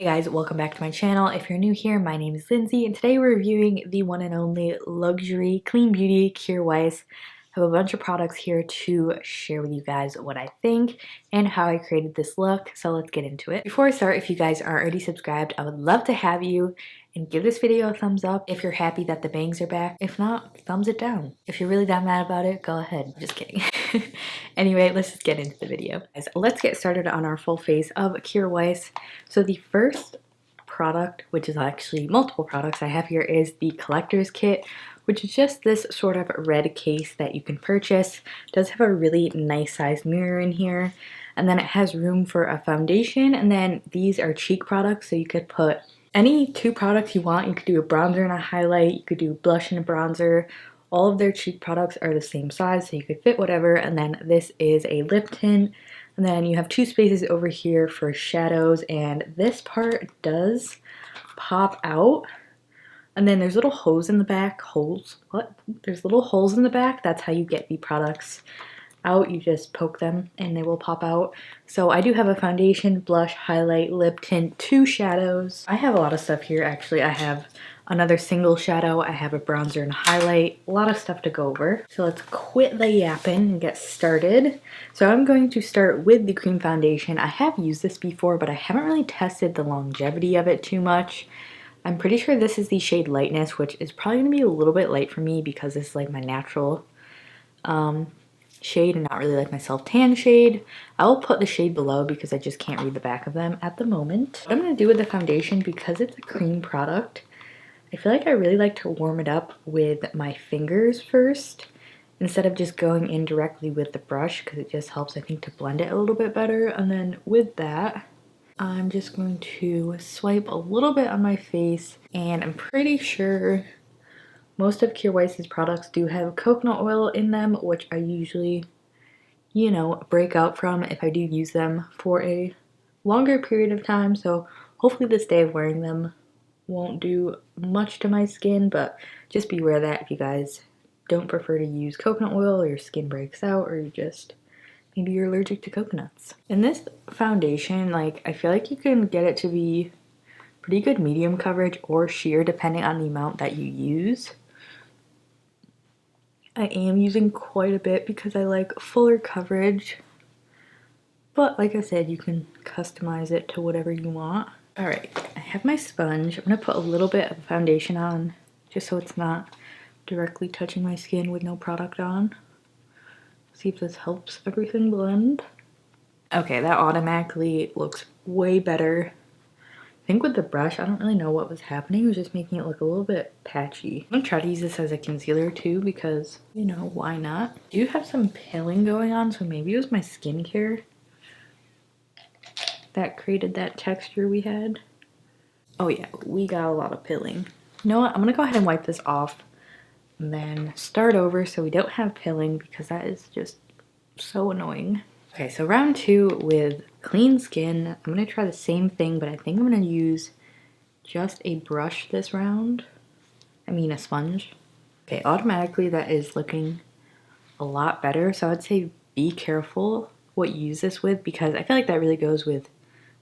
Hey guys, welcome back to my channel. If you're new here, my name is Lindsay, and today we're reviewing the one and only luxury clean beauty Kjaer Weis. I have a bunch of products here to share with you guys what I think and how I created this look, so let's get into it. Before I start, if you guys aren't already subscribed, I would love to have you, and give this video a thumbs up if you're happy that the bangs are back. If not, thumbs it down. If you're really that mad about it, go ahead. Just kidding. Anyway, let's just get into the video. Guys, let's get started on our full face of Kjaer Weis. So the first product, which is actually multiple products I have here, is the collector's kit, which is just this sort of red case that you can purchase. It does have a really nice sized mirror in here, and then it has room for a foundation, and then these are cheek products, so you could put any two products you want. You could do a bronzer and a highlight, you could do blush and a bronzer. All of their cheek products are the same size, so you could fit whatever. And then this is a lip tint, and then you have two spaces over here for shadows, and this part does pop out. And then there's little holes in the back. There's little holes in the back. That's how you get the products out. You just poke them and they will pop out. So I do have a foundation, blush, highlight, lip tint, two shadows. I have a lot of stuff here actually. I have another single shadow, I have a bronzer and highlight, a lot of stuff to go over. So let's quit the yapping and get started. So I'm going to start with the cream foundation. I have used this before, but I haven't really tested the longevity of it too much. I'm pretty sure this is the shade Lightness, which is probably gonna be a little bit light for me because this is like my natural shade and not really like my self-tan shade. I will put the shade below because I just can't read the back of them at the moment. What I'm gonna do with the foundation, because it's a cream product, I feel like I really like to warm it up with my fingers first instead of just going in directly with the brush, because it just helps, I think, to blend it a little bit better. And then with that, I'm just going to swipe a little bit on my face, and I'm pretty sure most of Kjaer Weis's products do have coconut oil in them, which I usually, you know, break out from if I do use them for a longer period of time. So hopefully this day of wearing them won't do much to my skin, but just beware that if you guys don't prefer to use coconut oil, or your skin breaks out, or you just maybe you're allergic to coconuts. In this foundation, like, I feel like you can get it to be pretty good medium coverage or sheer depending on the amount that you use. I am using quite a bit because I like fuller coverage, but like I said, you can customize it to whatever you want. All right, I have my sponge. I'm gonna put a little bit of foundation on just so it's not directly touching my skin with no product on. See if this helps everything blend. Okay, that automatically looks way better. I think with the brush, I don't really know what was happening. It was just making it look a little bit patchy. I'm gonna try to use this as a concealer too because, you know, why not? I do have some pilling going on, so maybe it was my skincare that created that texture we had. Oh yeah, we got a lot of pilling. You know what? I'm gonna go ahead and wipe this off and then start over so we don't have pilling, because that is just so annoying. Okay, so round two with clean skin. I'm gonna try the same thing, but I think I'm gonna use just a brush this round. I mean a sponge. Okay, automatically that is looking a lot better. So I'd say be careful what you use this with, because I feel like that really goes with,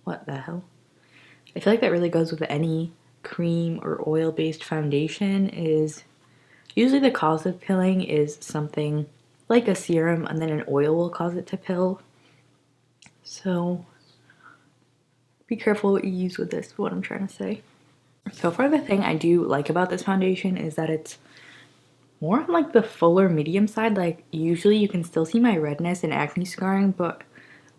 what the hell? I feel like that really goes with any cream or oil-based foundation. Is usually the cause of pilling is something like a serum, and then an oil will cause it to pill. So be careful what you use with this, what I'm trying to say. So far, the thing I do like about this foundation is that it's more on like the fuller medium side. Like, usually you can still see my redness and acne scarring, but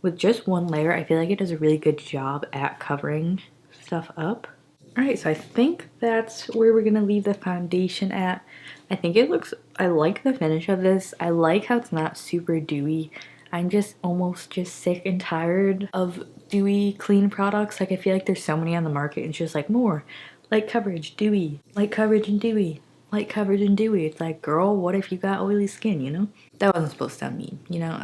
with just one layer, I feel like it does a really good job at covering stuff up. All right, so I think that's where we're gonna leave the foundation at. I think it looks, I like the finish of this. I like how it's not super dewy. I'm just almost just sick and tired of dewy clean products. Like, I feel like there's so many on the market and it's just like more light coverage, dewy, light coverage and dewy, light coverage and dewy. It's like, girl, what if you got oily skin, you know? That wasn't supposed to sound mean, you know?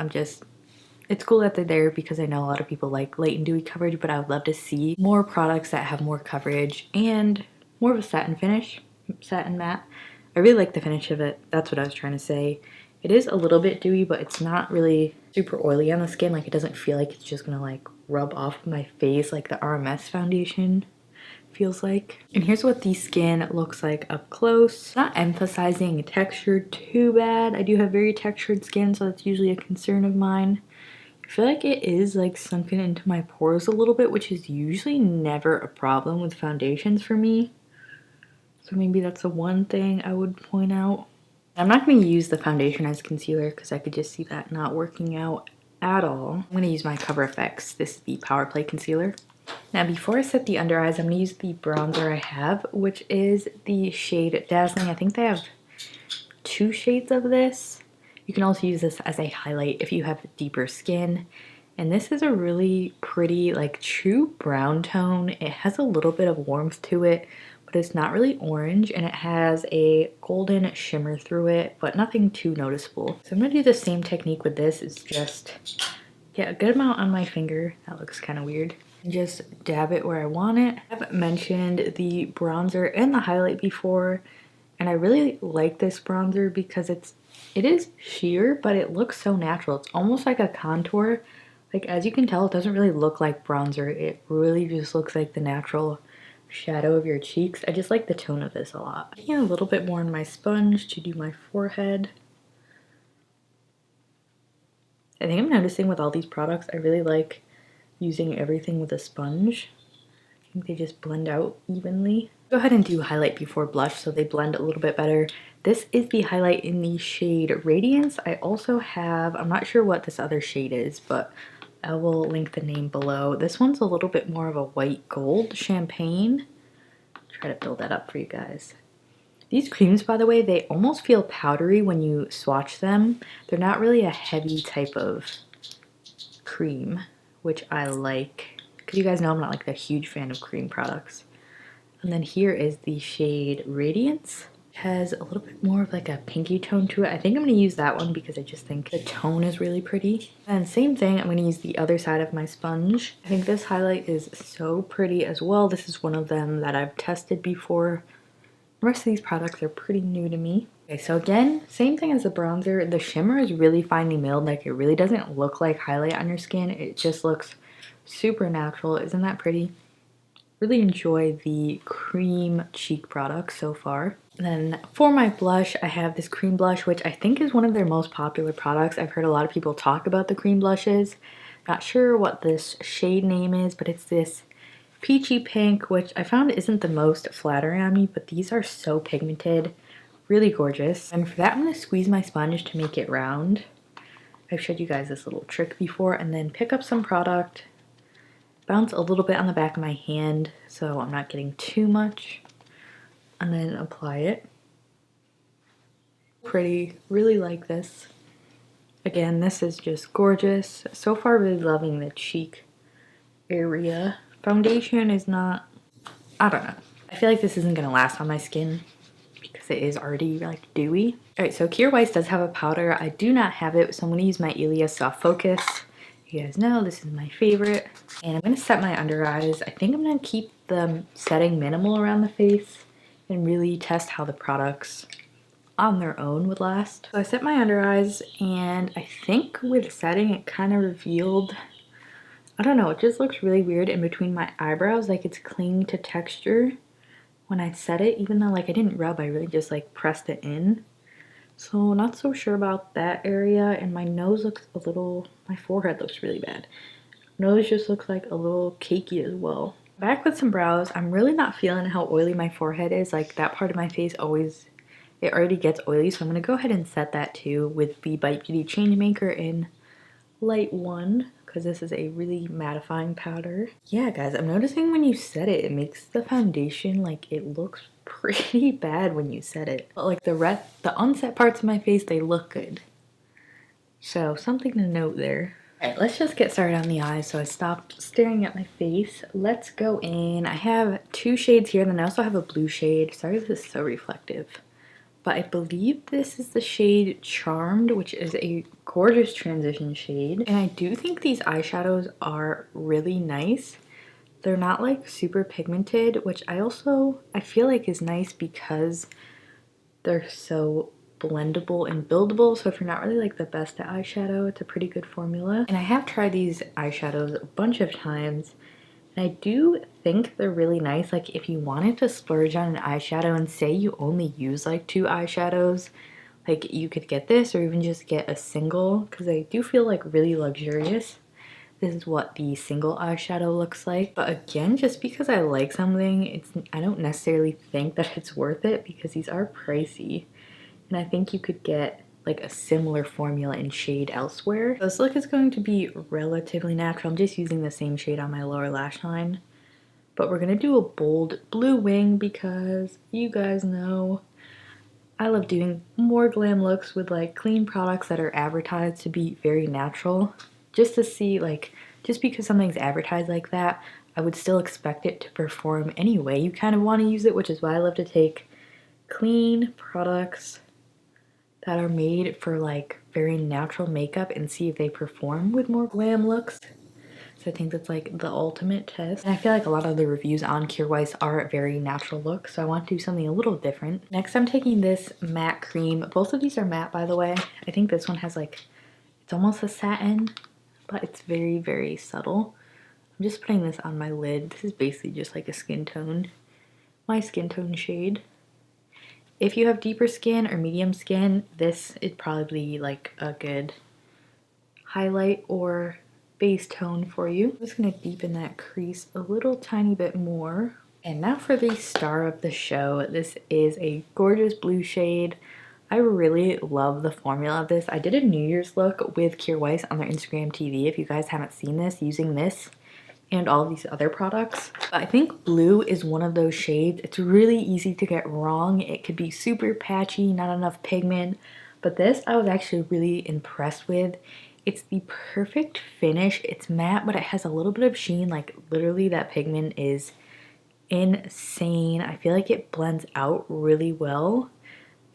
It's cool that they're there because I know a lot of people like light and dewy coverage, but I would love to see more products that have more coverage and more of a satin finish, satin matte. I really like the finish of it. That's what I was trying to say. It is a little bit dewy, but it's not really super oily on the skin. Like, it doesn't feel like it's just gonna like rub off my face like the RMS foundation feels like. And here's what the skin looks like up close. Not emphasizing texture too bad. I do have very textured skin, so that's usually a concern of mine. I feel like it is like sunken into my pores a little bit, which is usually never a problem with foundations for me. So maybe that's the one thing I would point out. I'm not going to use the foundation as concealer because I could just see that not working out at all. I'm going to use my Cover FX. This is the Power Play Concealer. Now before I set the under eyes, I'm going to use the bronzer I have, which is the shade Dazzling. I think they have 2 shades of this. You can also use this as a highlight if you have deeper skin. And this is a really pretty, like, true brown tone. It has a little bit of warmth to it, but it's not really orange, and it has a golden shimmer through it, but nothing too noticeable. So I'm going to do the same technique with this. It's just get a good amount on my finger. That looks kind of weird. And just dab it where I want it. I've mentioned the bronzer and the highlight before, and I really like this bronzer because it is sheer, but it looks so natural. It's almost like a contour. Like, as you can tell, it doesn't really look like bronzer. It really just looks like the natural shadow of your cheeks. I just like the tone of this a lot. Taking a little bit more on my sponge to do my forehead. I think I'm noticing with all these products, I really like using everything with a sponge. I think they just blend out evenly. Go ahead and do highlight before blush so they blend a little bit better. This is the highlight in the shade Radiance. I also have, I'm not sure what this other shade is, but I will link the name below. This one's a little bit more of a white gold champagne. Try to build that up for you guys. These creams, by the way, they almost feel powdery when you swatch them. They're not really a heavy type of cream, which I like. Because you guys know I'm not like a huge fan of cream products. And then here is the shade Radiance. It has a little bit more of like a pinky tone to it. I think I'm going to use that one because I just think the tone is really pretty. And same thing, I'm going to use the other side of my sponge. I think this highlight is so pretty as well. This is one of them that I've tested before. The rest of these products are pretty new to me. Okay, so again, same thing as the bronzer. The shimmer is really finely milled. Like, it really doesn't look like highlight on your skin. It just looks super natural. Isn't that pretty? Really enjoy the cream cheek products so far. And then for my blush, I have this cream blush, which I think is one of their most popular products. I've heard a lot of people talk about the cream blushes. Not sure what this shade name is, but it's this peachy pink, which I found isn't the most flattering on me, but these are so pigmented, really gorgeous. And for that, I'm going to squeeze my sponge to make it round. I've showed you guys this little trick before, and then pick up some product, bounce a little bit on the back of my hand so I'm not getting too much, and then apply it. Pretty, really like this. Again, this is just gorgeous. So far, really loving the cheek area. Foundation is not, I don't know. I feel like this isn't going to last on my skin because it is already like dewy. Alright, so Kjaer Weis does have a powder. I do not have it, so I'm going to use my Elias Soft Focus. You guys know this is my favorite. And I'm going to set my under eyes. I think I'm going to keep the setting minimal around the face and really test how the products on their own would last. So I set my under eyes, and I think with setting it kind of revealed, I don't know, it just looks really weird in between my eyebrows, like it's clinging to texture when I set it, even though like I didn't rub, I really just like pressed it in. So not so sure about that area. And my nose looks a little, my forehead looks really bad. Nose just looks like a little cakey as well. Back with some brows. I'm really not feeling how oily my forehead is. Like, that part of my face always, it already gets oily. So I'm going to go ahead and set that too with the Bite Beauty Changemaker in Light 1. Because this is a really mattifying powder. Yeah, guys, I'm noticing when you set it, it makes the foundation, like, it looks pretty bad when you set it. But like the unset parts of my face, they look good. So something to note there. Alright, let's just get started on the eyes. So I stopped staring at my face. Let's go in. I have 2 shades here, and then I also have a blue shade. Sorry if this is so reflective. But I believe this is the shade Charmed, which is a gorgeous transition shade. And I do think these eyeshadows are really nice. They're not like super pigmented, which I feel like is nice because they're so blendable and buildable, so if you're not really like the best at eyeshadow, it's a pretty good formula. And I have tried these eyeshadows a bunch of times, and I do think they're really nice. Like if you wanted to splurge on an eyeshadow and say you only use like 2 eyeshadows, like you could get this or even just get a single, because they do feel like really luxurious. This is what the single eyeshadow looks like. But again, just because I like something, I don't necessarily think that it's worth it, because these are pricey. And I think you could get like a similar formula in shade elsewhere. This look is going to be relatively natural. I'm just using the same shade on my lower lash line. But we're gonna do a bold blue wing because you guys know I love doing more glam looks with like clean products that are advertised to be very natural. Just to see, like, just because something's advertised like that, I would still expect it to perform any way you kind of want to use it, which is why I love to take clean products that are made for like very natural makeup and see if they perform with more glam looks. So I think that's like the ultimate test. And I feel like a lot of the reviews on Kjaer Weis are very natural looks, so I want to do something a little different. Next, I'm taking this matte cream. Both of these are matte, by the way. I think this one has like, it's almost a satin, but it's very, very subtle. I'm just putting this on my lid. This is basically just like a skin tone, my skin tone shade. If you have deeper skin or medium skin, this is probably like a good highlight or base tone for you. I'm just gonna deepen that crease a little tiny bit more. And now for the star of the show. This is a gorgeous blue shade. I really love the formula of this. I did a New Year's look with Kjaer Weis on their Instagram TV. If you guys haven't seen this, using this and all these other products. But I think blue is one of those shades. It's really easy to get wrong. It could be super patchy, not enough pigment. But this I was actually really impressed with. It's the perfect finish. It's matte, but it has a little bit of sheen. Like literally that pigment is insane. I feel like it blends out really well.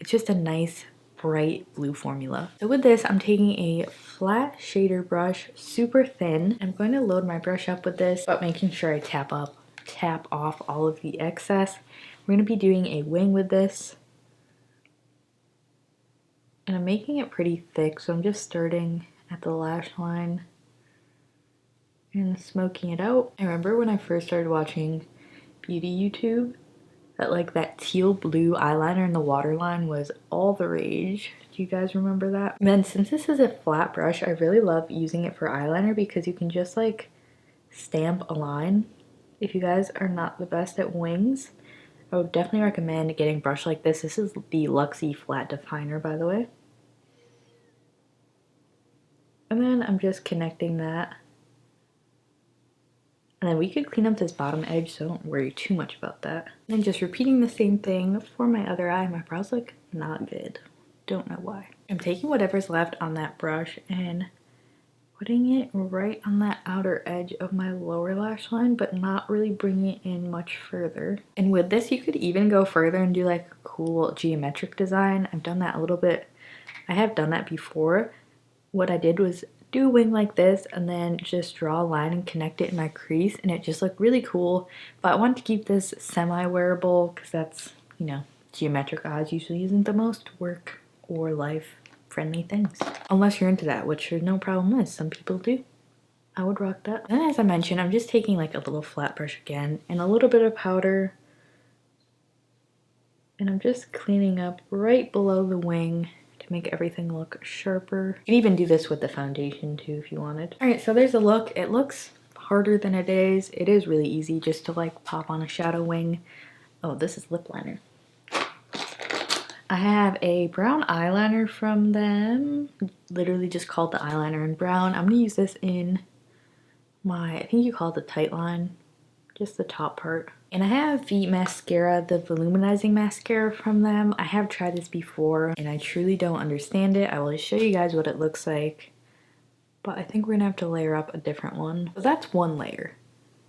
It's just a nice bright blue formula. So with this, I'm taking a flat shader brush, super thin. I'm going to load my brush up with this, but making sure I tap off all of the excess. We're going to be doing a wing with this. And I'm making it pretty thick, so I'm just starting at the lash line and smoking it out. I remember when I first started watching beauty YouTube, that like that teal blue eyeliner in the waterline was all the rage. Do you guys remember that? And then since this is a flat brush, I really love using it for eyeliner because you can just like stamp a line. If you guys are not the best at wings, I would definitely recommend getting a brush like this. This is the Luxie Flat Definer, by the way. And then I'm just connecting that. And then we could clean up this bottom edge, so don't worry too much about that. And then just repeating the same thing for my other eye. My brows look not good. Don't know why. I'm taking whatever's left on that brush and putting it right on that outer edge of my lower lash line, but not really bringing it in much further. And with this, you could even go further and do like a cool geometric design. I've done that a little bit. I have done that before. What I did was do a wing like this and then just draw a line and connect it in my crease, and it just looked really cool. But I wanted to keep this semi-wearable because that's, you know, geometric eyes usually isn't the most work or life friendly things. Unless you're into that, which there's no problem with. Some people do. I would rock that. And as I mentioned, I'm just taking like a little flat brush again and a little bit of powder. And I'm just cleaning up right below the wing to make everything look sharper. You can even do this with the foundation too if you wanted. All right, so there's a look. It looks harder than it is. It is really easy just to like pop on a shadow wing. Oh, this is lip liner. I have a brown eyeliner from them. Literally just called the eyeliner in brown. I'm gonna use this in my, I think you call it the Tightline, just the top part. And I have the mascara, the volumizing mascara from them. I have tried this before and I truly don't understand it. I will show you guys what it looks like, but I think we're gonna have to layer up a different one. So that's one layer,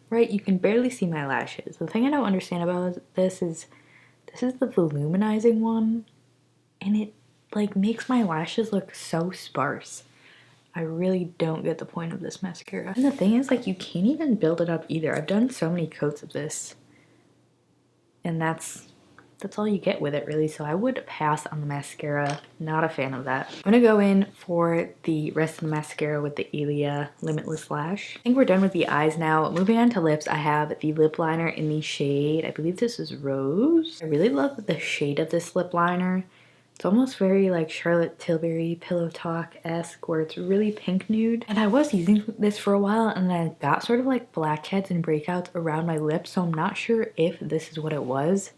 right? You can barely see my lashes. The thing I don't understand about this is the volumizing one, and it like makes my lashes look so sparse. I really don't get the point of this mascara. And the thing is, like, you can't even build it up either. I've done so many coats of this, and that's that's all you get with it really, so I would pass on the mascara. Not a fan of that. I'm gonna go in for the rest of the mascara with the Ilia Limitless Lash. I think we're done with the eyes now. Moving on to lips, I have the lip liner in the shade, I believe this is Rose. I really love the shade of this lip liner. It's almost very like Charlotte Tilbury Pillow Talk-esque, where it's really pink nude. And I was using this for a while and I got sort of like blackheads and breakouts around my lips, so I'm not sure if this is what it was.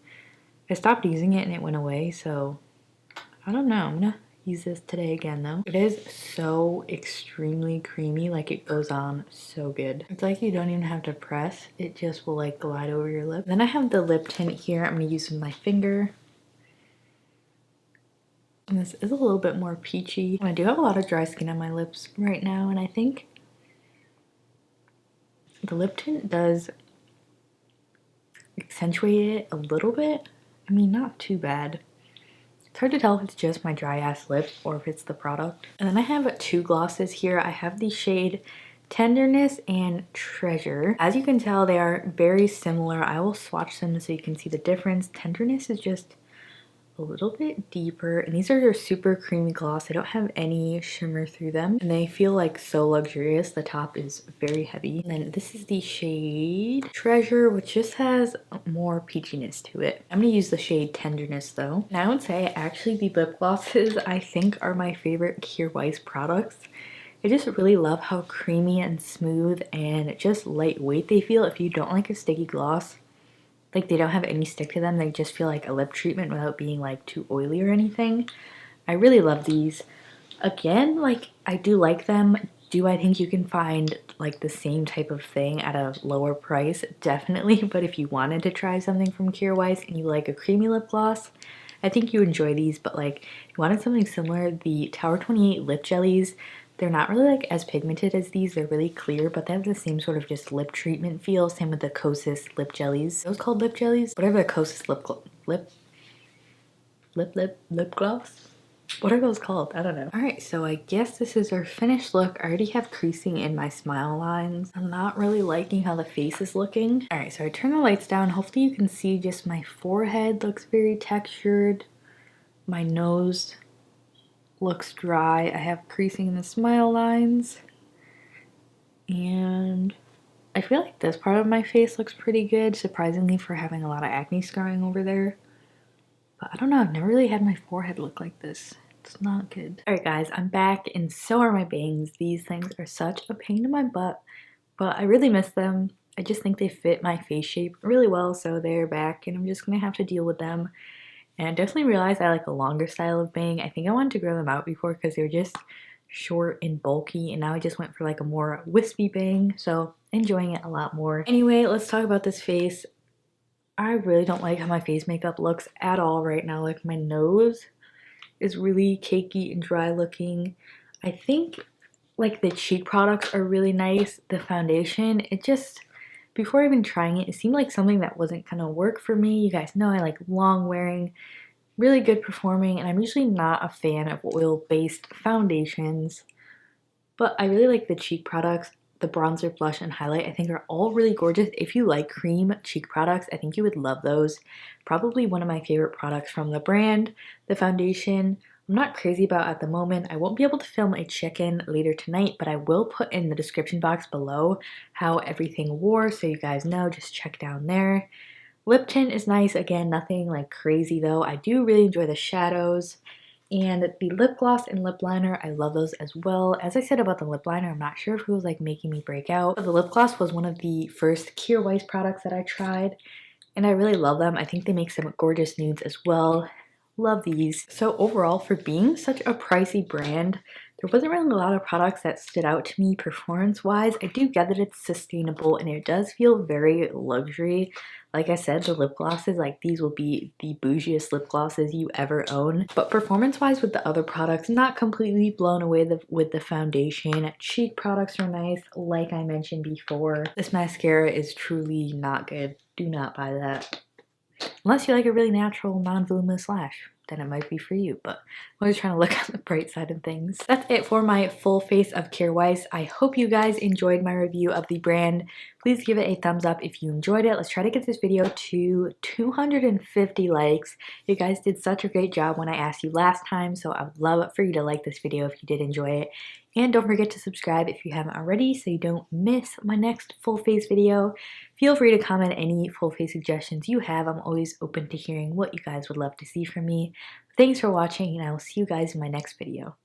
I stopped using it and it went away, so I don't know. I'm gonna use this today again though. It is so extremely creamy, like it goes on so good. It's like you don't even have to press, it just will like glide over your lip. Then I have the lip tint here. I'm gonna use with my finger. And this is a little bit more peachy. And I do have a lot of dry skin on my lips right now, and I think the lip tint does accentuate it a little bit. I mean, not too bad. It's hard to tell if it's just my dry ass lips or if it's the product. And then I have two glosses here. I have the shade Tenderness and Treasure. As you can tell, they are very similar. I will swatch them so you can see the difference. Tenderness is just a little bit deeper, and these are your super creamy gloss. They don't have any shimmer through them, and they feel like so luxurious. The top is very heavy. And then this is the shade Treasure, which just has more peachiness to it. I'm gonna use the shade Tenderness though. And I would say actually the lip glosses I think are my favorite Kjaer Weis products. I just really love how creamy and smooth and just lightweight they feel. If you don't like a sticky gloss, like they don't have any stick to them, they just feel like a lip treatment without being like too oily or anything. I really love these. Again, like I do like them. Do I think you can find like the same type of thing at a lower price? Definitely, but if you wanted to try something from Kjaer Weis and you like a creamy lip gloss, I think you enjoy these. But like if you wanted something similar, the Tower 28 lip jellies, they're not really like as pigmented as these. They're really clear, but they have the same sort of just lip treatment feel. Same with the Kosas lip jellies. Those called lip jellies? Whatever the Kosas lip gloss? What are those called? I don't know. All right, so I guess this is our finished look. I already have creasing in my smile lines. I'm not really liking how the face is looking. All right, so I turn the lights down. Hopefully you can see just my forehead looks very textured. My nose looks dry. I have creasing in the smile lines. And I feel like this part of my face looks pretty good, surprisingly, for having a lot of acne scarring over there. But I don't know, I've never really had my forehead look like this. It's not good. Alright guys, I'm back and so are my bangs. These things are such a pain in my butt, but I really miss them. I just think they fit my face shape really well, so they're back and I'm just gonna have to deal with them. And I definitely realized I like a longer style of bang. I think I wanted to grow them out before because they were just short and bulky, and now I just went for like a more wispy bang, so enjoying it a lot more. Anyway, let's talk about this face. I really don't like how my face makeup looks at all right now. Like my nose is really cakey and dry looking. I think like the cheek products are really nice. The foundation, it just, before even trying it, it seemed like something that wasn't gonna work for me. You guys know I like long wearing, really good performing, and I'm usually not a fan of oil-based foundations, but I really like the cheek products. The bronzer, blush, and highlight I think are all really gorgeous. If you like cream cheek products, I think you would love those. Probably one of my favorite products from the brand. The foundation, I'm not crazy about at the moment. I won't be able to film a check-in later tonight, but I will put in the description box below how everything wore, so you guys know, just check down there. Lip tint is nice. Again, nothing like crazy though. I do really enjoy the shadows. And the lip gloss and lip liner, I love those as well. As I said about the lip liner, I'm not sure if it was like making me break out. But the lip gloss was one of the first Kjaer Weis products that I tried, and I really love them. I think they make some gorgeous nudes as well. Love these. So overall, for being such a pricey brand, there wasn't really a lot of products that stood out to me performance-wise. I do get that it's sustainable and it does feel very luxury. Like I said, the lip glosses, like these will be the bougiest lip glosses you ever own. But performance-wise with the other products, not completely blown away with the foundation. Cheek products are nice, like I mentioned before. This mascara is truly not good. Do not buy that. Unless you like a really natural, non-voluminous lash. then it might be for you, but I'm always trying to look on the bright side of things. That's it for my full face of Kjaer Weis. I hope you guys enjoyed my review of the brand. Please give it a thumbs up if you enjoyed it. Let's try to get this video to 250 likes. You guys did such a great job when I asked you last time, so I would love for you to like this video if you did enjoy it. And don't forget to subscribe if you haven't already so you don't miss my next full face video. Feel free to comment any full face suggestions you have. I'm always open to hearing what you guys would love to see from me. Thanks for watching, and I will see you guys in my next video.